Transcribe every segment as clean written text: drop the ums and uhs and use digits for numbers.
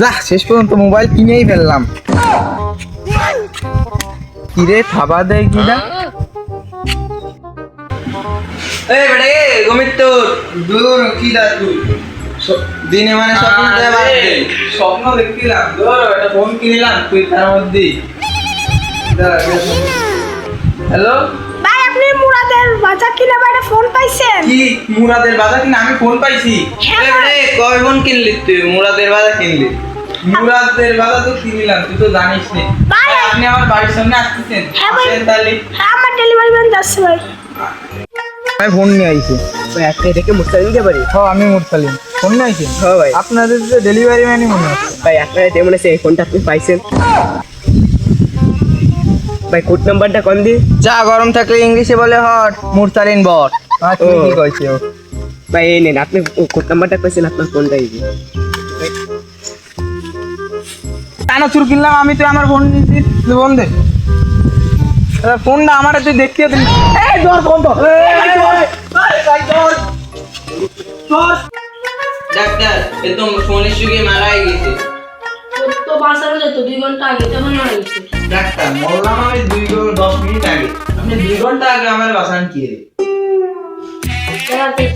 যা শেষ পর্যন্ত মোবাইল কিনেই ফেললাম। কিরে থাবা দেয় কিনা? এই বেটা গমিত তোর দূর কি দা তুই দিনে মানে স্বপ্ন দেবা স্বপ্ন দেখছিলাম ধর একটা ফোন কিনলাম তুই তার মধ্যে। হ্যালো ভাই, আপনি মুরাদের বাজার কিনে বাইরে ফোন পাইছেন? কি মুরাদের বাজার কিনে আমি ফোন পাইছি? এই বেটা কয় ফোন কিনলি তুই? মুরাদের বাজার কিনলি? মুরাদের বাজার তো কিনলাম, তুই তো জানিস না। ভাই, আপনি আমার বাড়ির সামনে আসতেছেন? হ্যাঁ ভাই, আসেন তাহলে। হ্যাঁ আমার ডেলিভারি ম্যান যাচ্ছে ভাই। আমি ফোন নিয়ে আইছি ভাই আপনি এটাকে মুস্তাফিজ দিতে পারি? হ্যাঁ আমি মুরসালিম। ফোন নিয়ে আইছি? হ্যাঁ ভাই। আপনাদের যে ডেলিভারি ম্যানই মনে হচ্ছে। ভাই আপনার এতে মনে হচ্ছে এই ফোনটা আপনি পাইছেন। ভাই কোড নাম্বারটা কোন দি? চা গরম থাকলে ইংলিশে বলে হট, মুরসালিন বট। আচ্ছা ও। কি কইছো? ভাই এই নেন, আপনি কোড নাম্বারটা পাইছেন, আপনার ফোনটাই দিন। চানাচুর কিনলাম আমি, তুই আমার ফোন নিয়েছিস? ফোন দে। ফোনটা আমার তুই দেখতে দিন। এই ধর ফোন ধর। ডাক্তার এ তো ফোনের সুগে মারা গেছে। তো বাসার যেত 2 ঘন্টা আগে তখন মারা গেছে। ডাক্তার বললাম আমি 10 মিনিট আগে, আপনি 2 ঘন্টা আগে আমার বাসান কি রে?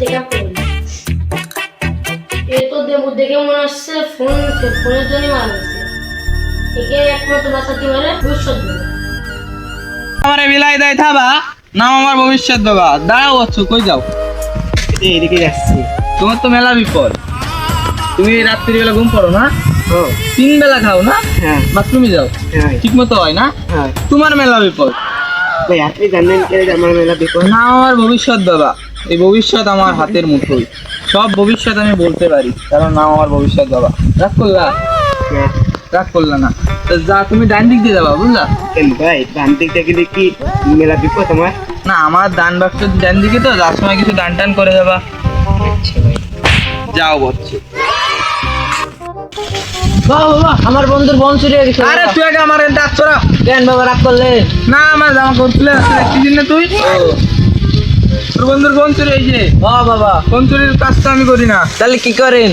চেকআপ করুন। এ তো দেখে মনে হচ্ছে ফোনের জন্য মারা গেছে। একে একমাত্র বাঁচাতে পারে ভবিষ্যৎ বাবা। আমারে বিলাই দেয় থাবা, নাম আমার ভবিষ্যৎ বাবা। দাঁড়াও আছো, কই যাও? এদিকে যাচ্ছি। তোমার তো মেলা বিপদ। তুমি রাত্রিবেলা ঘুম পড়ো না? ও 3 বেলা খাও না? হ্যাঁ বাথরুমে যাও হ্যাঁ ঠিক মতো হয় না? হ্যাঁ। তোমার মেলা বিপদ। ভাই আপনি জানেন যে আমার মেলা বিপদ। নাম আমার ভবিষ্যৎ বাবা। এই ভবিষ্যৎ আমার হাতের মুঠোয়। সব ভবিষ্যৎ আমি বলতে পারি, কারণ নাম আমার ভবিষ্যৎ বাবা। রাগ করলা? হ্যাঁ। রাগ করলা না? তো যা তুমি ডান দিক দিয়ে যাবা, বুঝলা? কেন ভাই ডান দিকটা গেলে কি মেলা বিপদ আমার? না আমার ডান বাক্স ডান দিকে, তো যার সময় কিছু ডান টান করে যাবা। আচ্ছা ভাই। যাও বলছি। বাবা আমার বন্ধুর বোন চুরি হয়ে গেছে। আরে তুই আগে আমার ডাক চড়া। কেন বাবা রাগ করলে? না আমার জামা করছিলে দেখছিস না তুই? তোর বন্ধুর ফোন চুরি হয়েছে। ও বাবা ফোন চুরির কাজ তো আমি করি না। তাহলে কি করেন?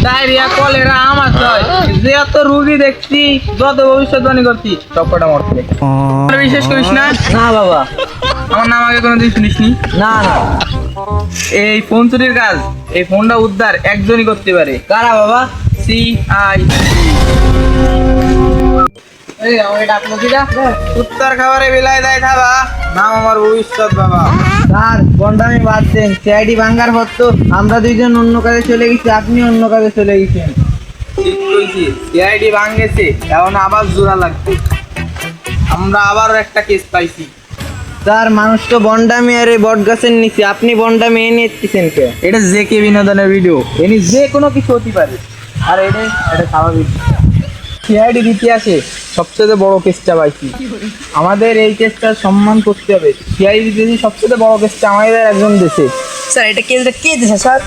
ডায়রিয়া কলেরা আমার হয়, যে এত রুগী দেখছি, যত ভবিষ্যৎবাণী করছি সব কটা মরছে। বিশেষ করিস না? না বাবা। আমার নাম আগে কোনোদিন শুনিসনি? না না। এই ফোন চুরির কাজ, এই ফোনটা উদ্ধার একজনই করতে পারে। কারা বাবা? CI। এই আমাকে ডাকলো কিটা? উত্তর খাবারে বিলাই দেয় থাবা, নাম আমার ভবিষ্যৎ বাবা। স্যার বন্ডামি বাদ দেন। সিআইডি ভাঙ্গার পর তো আমরা দুইজন অন্য কাজে চলে গেছি, আপনি অন্য কাজে চলে গেছেন। ঠিক কইছি, সিআইডি ভাঙেছে, এখন আবার জোড়া লাগবে। আমরা আবার একটা কেস পাইছি। স্যার মানুষ তো বন্ডামি আর এই বট গাছের নিচে, আপনি বন্ডামি এনে এসেছেন কে? এটা যে কে বিনোদনের ভিডিও, এনি যে কোনো কিছু হতে পারে। আর এটা স্বাভাবিক। সিআইডির ইতিহাসে সবচেয়ে বড় কেসটা পাইছি। আমাদের এই কেসটা সম্মান করতে হবে। সিআইডি যদি সবচেয়ে বড় কেসটা আমাদের একজন দেশে, স্যার এটা কেসটা কে দিয়েছে স্যার?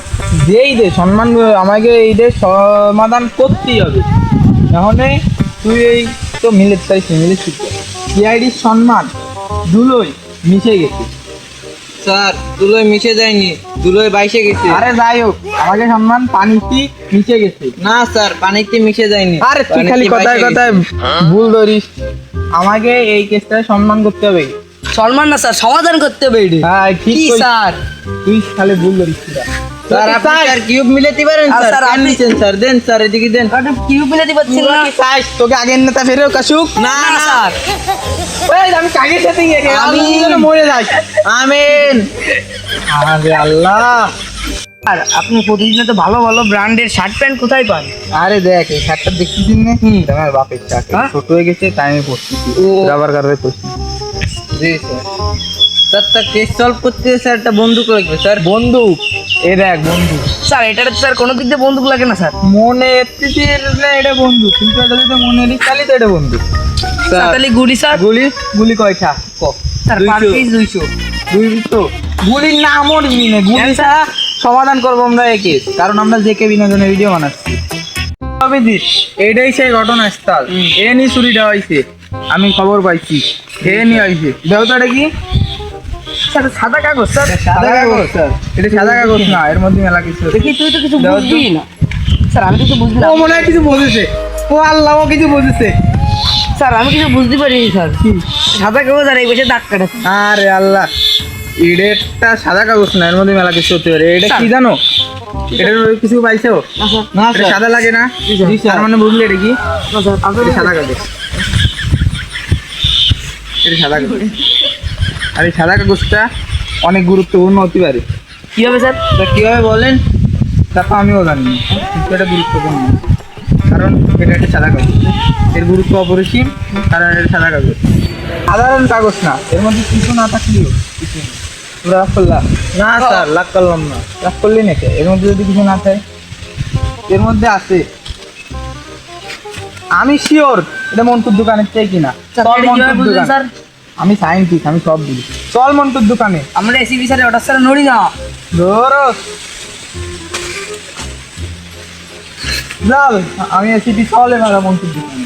যেই দে সম্মান আমাকে এই দে সমাধান করতেই হবে। তাহলে তুই এই তো মিলেট পাইছি, মিলেট সিআইডির সম্মান ধুলোয় মিশে গেছে। স্যার দুলোয় মিশে যায়নি, দুলোয় বাইশে গেছে। আরে যাই হোক, আমাকে সম্মান পানিতে মিশে গেছে। না স্যার পানিতে মিশে যায়নি। আরে তুই খালি কথায় কথায় ভুল ধরিস। আমাকে এই কেসটা সম্মান করতে হবে। সম্মান না স্যার, সমাধান করতে হবে এটি। হ্যাঁ ঠিক কি কইছিস। স্যার? তুই খালি ভুল ধরিস। স্যার আপনি স্যার কিউব মিলাতে পারেন স্যার? স্যার, কেন আপনি- নিছেন স্যার? দেন স্যার এদিকে দেন। আপনি কিউব মিলাতে পারছেন না? তোকে আগের নেতা ফেরেও কাশুক। না না স্যার। ওই আমি কাগের সাথে আমি যেন মরে যাই। আমিন। আরে আল্লাহ। আর আপনি প্রতিদিন তো ভালো ভালো ব্র্যান্ডের শার্ট প্যান্ট কোথায় পান? আরে দেখ এই শার্টটা দেখতেছিস না? আমার বাপের শার্ট, হ্যাঁ? ছোট হয়ে গেছে তাই আমি পড়তেছি। ও। রাবার কারে পড়ছি। জি স্যার। স্যার তার কেস সলভ করতে স্যার একটা বন্দুক লাগবে স্যার। বন্দুক? এ দেখ বন্দুক। স্যার এটা স্যার কোনো দিক দিয়ে বন্দুক লাগে না স্যার। মনে এসেছে না এটা বন্দুক, কিন্তু এটা যদি মনে এলি তাহলে তো এটা বন্দুক। স্যার তাহলে গুলি স্যার? গুলি গুলি কয়টা? স্যার পার 200 পিস 200। দুই তো গুলির নামও নিবি না, গুলি ছাড়া সমাধান করবো আমরা এই কেস, কারণ আমরা যে কে বিনোদনের ভিডিও বানাচ্ছি। তবে দিস এইটাই সেই ঘটনাস্থল। এ নি চুরিটা হয়েছে, আমি খবর পাইছি। এ নি হয়েছে। দেওতাটা কি? স্যার সাদা কাগজ স্যার। সাদা কাগজ স্যার, এটা সাদা কাগজ না, এর মধ্যে মেলা কিছু আছে। দেখি তুই তো কিছু দেও তো। বুঝবি না। স্যার আমি কিছু বুঝতে ও মনে হয় কিছু বুঝেছে, ও আল্লাহ ও কিছু বুঝেছে। স্যার আমি কিছু বুঝতে পারিনি স্যার। সাদা কাগজ আর এই বসে দাগ কাটাচ্ছে। আরে আল্লাহ, এটা সাদা কাগজ না, এর মধ্যে মেলা কিছু হতে পারে। এটা কি জানো, এটার কিছু পাইছো? না এটা স্যার। সাদা লাগে না? জি স্যার। তার মানে বুঝলি এটা কি? না স্যার আপনি এটা সাদা কাগজ, এটা সাদা কাগজ। আর এই সাদা কাগজটা অনেক গুরুত্বপূর্ণ হতে পারে। কি হবে স্যার? তা কিভাবে বলেন? তা তো আমিও জানি না, কিন্তু এটা গুরুত্বপূর্ণ কারণ এটা একটা সাদা কাগজ। এর গুরুত্ব অপরিসীম, কারণ এটা সাদা কাগজ, সাধারণ কাগজ না। এর মধ্যে কিছু না থাকলেও কিছু নেই। তোরা রাগ করলা? না স্যার, লাগ করলাম না। রাগ করলি নাকি? এর মধ্যে যদি কিছু না থাকে, এর মধ্যে আছে। আমি শিওর এটা মন্টুর দোকানের থেকে কিনা। স্যার চল এটা কিভাবে মন্টুর বুঝলেন দোকান। স্যার? আমি সায়েন্টিস্ট, আমি সব বুঝি। চল মন্টুর দোকানে। আমরা এসিবি স্যারের অর্ডার স্যার নড়ি না। ধরো চল, আমি এসিপি চল এবার মন্টুর দোকানে।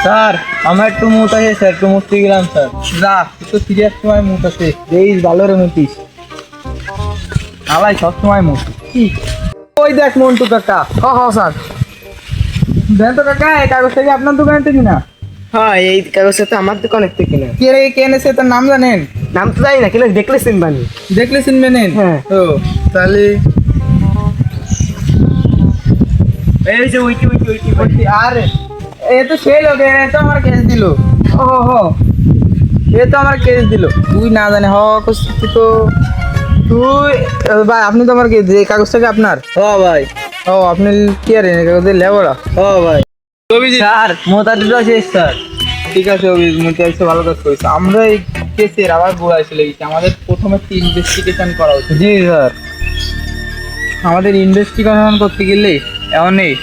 স্যার আমার একটু মুত আছে স্যার, একটু মুততে গেলাম স্যার। যা, তুই তো সিরিয়াস সময় মুখ আছে, দেইস ভালো রে মুতিস। আলাই সব সময় মুখ। কি? ওই দেখ মন্টু কাকা। হ্যাঁ স্যার। দেন তো কাকা, এই কাগজটা কি আপনার দোকান থেকে কিনা? হ্যাঁ এই কাগজটা তো আমার দোকানের থেকে কিনা। কে রে, কে এনেছে তার নাম জানেন? নাম তো জানি না, কিন্তু দেখলে চিনবানি। দেখলে চিনবে নেন? হ্যাঁ। ও তাহলে এই যে উইটি উইটি উইটি বলছি, আর এ তো সেই লোক, এ তো আমার কেস দিল। ও হো, এ তো আমার কেস দিল। তুই না জানে হ করছিস তো তুই। ভাই আপনি তো আমার কেস, এই কাগজটা কি আপনার? ও ভাই, ও আপনি কি আর এই কাগজের লেবরা? ও ভাই। অভিজিৎ স্যার মোতা দুটো শেষ স্যার। ঠিক আছে, অভিজিৎ মুখে এসে ভালো কাজ করেছে। আমরা এই কেসের আবার গোড়ায় চলে গেছি। আমাদের প্রথমে ইনভেস্টিগেশন করা উচিত। জি স্যার। আমাদের ইনভেস্টিগেশন করতে গেলে এমনই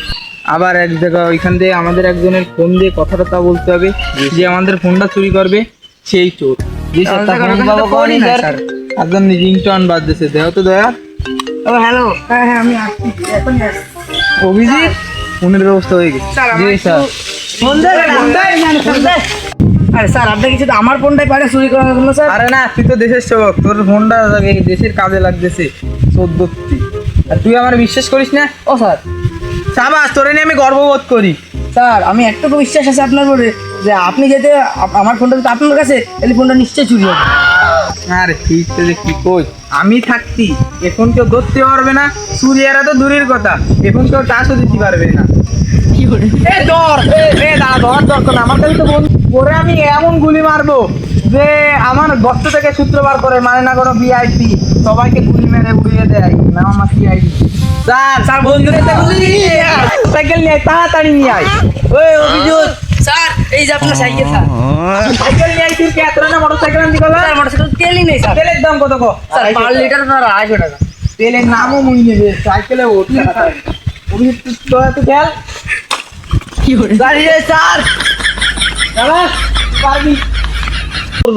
আবার এক জায়গায় ওইখান দিয়ে আমাদের একজনের ফোন দিয়ে কথাটা বলতে হবে যে আমাদের ফোনটা চুরি করবে সেই চোর। জি স্যার, তা ফোন পাবো কখনই স্যার? একজন রিংটোন বাদ দিয়েছে, দেহ তো দয়া। ও হ্যালো। হ্যাঁ হ্যাঁ আমি আসছি, এখনই আসছি। অভিজিৎ, ফোনের ব্যবস্থা হয়ে গেছে। স্যার জি স্যার। ফোন দেয় ফোন দেয়। আরে স্যার আপনি কিছু তো আমার ফোনটাই পারে চুরি করার জন্য স্যার। আরে না, তুই তো দেশের সেবক, তোর ফোনটা এই দেশের কাজে লাগতেছে 14টি। আর তুই আমার বিশ্বাস করিস না? ও স্যার, সাবাস, তোরে নিয়ে আমি গর্ববোধ করি। স্যার আমি একটুকু বিশ্বাস আছে আপনার উপরে যে আপনি যেতে আমার ফোনটা যদি আপনার কাছে, তাহলে ফোনটা নিশ্চয়ই চুরি হবে। আরে ঠিক তো, যে কি কই, আমি থাকতি এখন কেউ ধরতে পারবে না, সুরিয়ারা তো দূরের কথা, এখন কেউ টাচও দিতে পারবে না। কি করে? এ ধর, এ দাঁড়া, ধর দরকার না, আমার কাছে তো বোন ওরে আমি এমন গুলি মারবো যে আমার গর্ত থেকে সূত্র বার করে, মানে না কোনো ভিআইপি, সবাইকে গুলি মেরে উড়িয়ে দেয় না আমার সিআইডি। স্যার স্যার বন্ধুদের সাইকেল নিয়ে আয়, তাড়াতাড়ি নিয়ে আয়। ওই অভিযোগ, স্যার এই যে আপনার সাইকেল স্যার। সাইকেল নিয়ে আয়, তুই কে এত না মোটর সাইকেল আনতে গেল? স্যার মোটরসাইকেল তেলই নেই স্যার। তেলের দাম কত গো? স্যার 5 লিটার স্যার 250 টাকা। তেলের নামও মুই নেবে, সাইকেলে ওঠে অভিযোগ তো খেয়াল। কি করে? দাঁড়িয়ে স্যার, দাদা পারবি?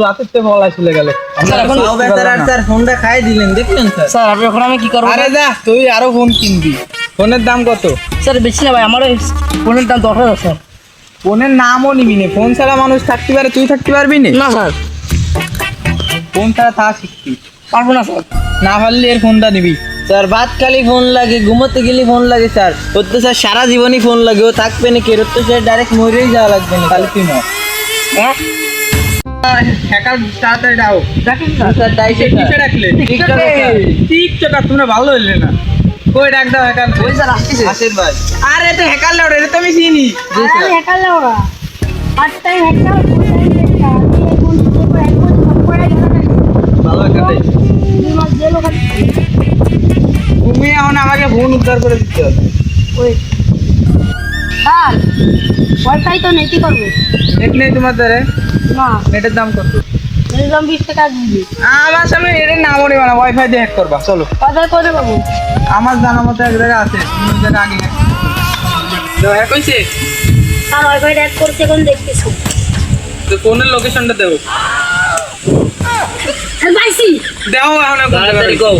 রাতের তে বলা চলে গেল। স্যার, এখন তাও বেচারা স্যার ফোনটা খাই দিলেন, দেখলেন স্যার? স্যার আপনি এখন আমি কি করবো? আরে যা, তুই আরো ফোন কিনবি। ফোনের দাম কত? স্যার বেশি না ভাই, আমার ওই ফোনের দাম 10,000 স্যার। ফোনের নামও নিবি না, ফোন ছাড়া মানুষ থাকতে পারে, তুই থাকতে পারবি না? না স্যার ফোন ছাড়া তা শিখবি, পারবো না স্যার। না পারলে এর ফোনটা নিবি। স্যার ভাত খালি ফোন লাগে, ঘুমোতে গেলে ফোন লাগে স্যার। ওর তো স্যার সারা জীবনই ফোন লাগে, ও থাকবে না কেরোর তো স্যার ডাইরেক্ট মরেই যাওয়া লাগবে না। তাহলে তুই নয় হ্যাঁ হ্যাকার, তাড়াতাড়ি দাও। দেখেন স্যার। স্যার ডাইসে কিসে ডাকলে? টিকটকে। টিকটকার, তোমরা ভালো হইলে না। কই ডাক দাও হ্যাকার। ওই স্যার আসতেছে। আসেন ভাই। আরে তো হ্যাকার লাউড, এটা তো আমি চিনি। জি স্যার। আমি হ্যাকার লাউরা first time hacker full time hacker আমি এখন পুরো এক বছর সব করে ভালো হ্যাকার দেয়। 2 মাস জেল ওখানে তুমি এখন আমাকে ফোন উদ্ধার করে দিতে হবে। ওই স্যার ওয়াইফাই তো নেই, কি করবো? নেট নেই তোমার দ্বারে? না নেটের দাম কত? মিনিমাম 20 টাকা দিবি। আমার সামনে এর নামও নেবা না, ওয়াইফাই দিয়ে হ্যাক করবা। চলো, বাজার করে পাবো। আমার জানা মতো এক জায়গা আছে, তুমি ওই জায়গা আগে হ্যাক হয়েছে। স্যার ওয়াইফাই হ্যাক করতে এখন দেখতেছি। তো ফোনের লোকেশনটা দেবো। স্যার পাইছি। দেও এখন তাড়াতাড়ি কও।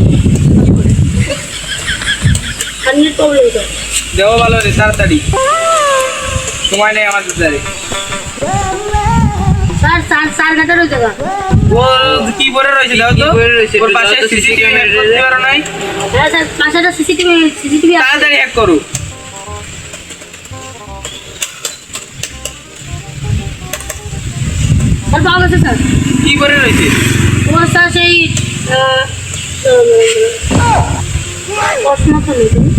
স্যার নেট প্রবলেম তো। দেও ভালো রে, তাড়াতাড়ি, সময় নেই আমাদের দ্বারে। স্যার চার ঘাটা রয়েছে গা। ও কি পরে রয়েছে দাও তো ওর পাশে সিসিটিভি হ্যাক করতে পারো নাই হ্যাঁ স্যার, পাশে একটা সিসিটিভি আছে। তাড়াতাড়ি হ্যাক করো স্যার পাওয়া গেছে স্যার। কি পরে রয়েছে তোমার স্যার সেই চশমা তো নেই তুমি।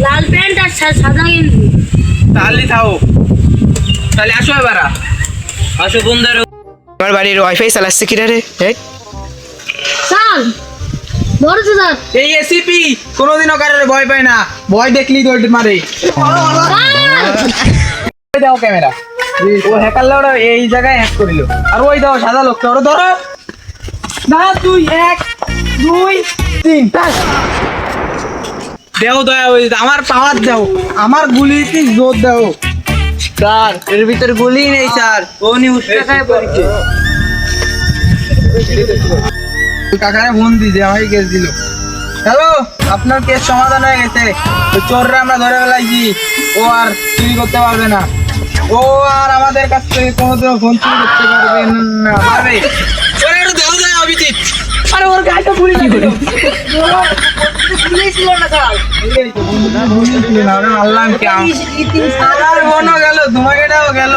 লাল প্যান্ট আর সাদা গেঞ্জি। তাহলে থাও তাহলে আসো এবারা আসো বন্ধুরা আমার বাড়ির ওয়াইফাই চালাচ্ছে কিনা রে হ্যাঁ স্যার ধরেছে স্যার। এই এসিপি কোনোদিনও কারোর ভয় পায় না, ভয় দেখলি তো মারে। ওই দাও ক্যামেরা, ও হ্যাকার লাউডা এই জায়গায় হ্যাক করিল। আর ওই দাও সাদা লোকটা, ওরা ধরো না। 2 1 2 3 দেও দয়া, ওই আমার পাওয়ার দাও, আমার গুলিতে জোর দাও। স্যার এর ভিতর গুলি নেই স্যার, ও নিউজ টাকায় পড়ছে। কাকারে ফোন দিছে, আমাকে কেস দিল। হ্যালো, আপনার কেস সমাধান হয়ে গেছে। ওই চোররা আমরা ধরে ফেলাইছি, ও আর চুরি করতে পারবে না। ও আর আমাদের কাছ থেকে কোনোদিনও ফোন চুরি করতে পারবে না, পারবে। ওরে একটু দেও যায় অভিজিৎ। আরে ওর গাড়িটা পুলিশ দিল। পুলিশ ছিল না স্যার, পুলিশ ছিল না, ওরে মারলাম কেন? আমার বোনও গেল, তোমাকে গেল।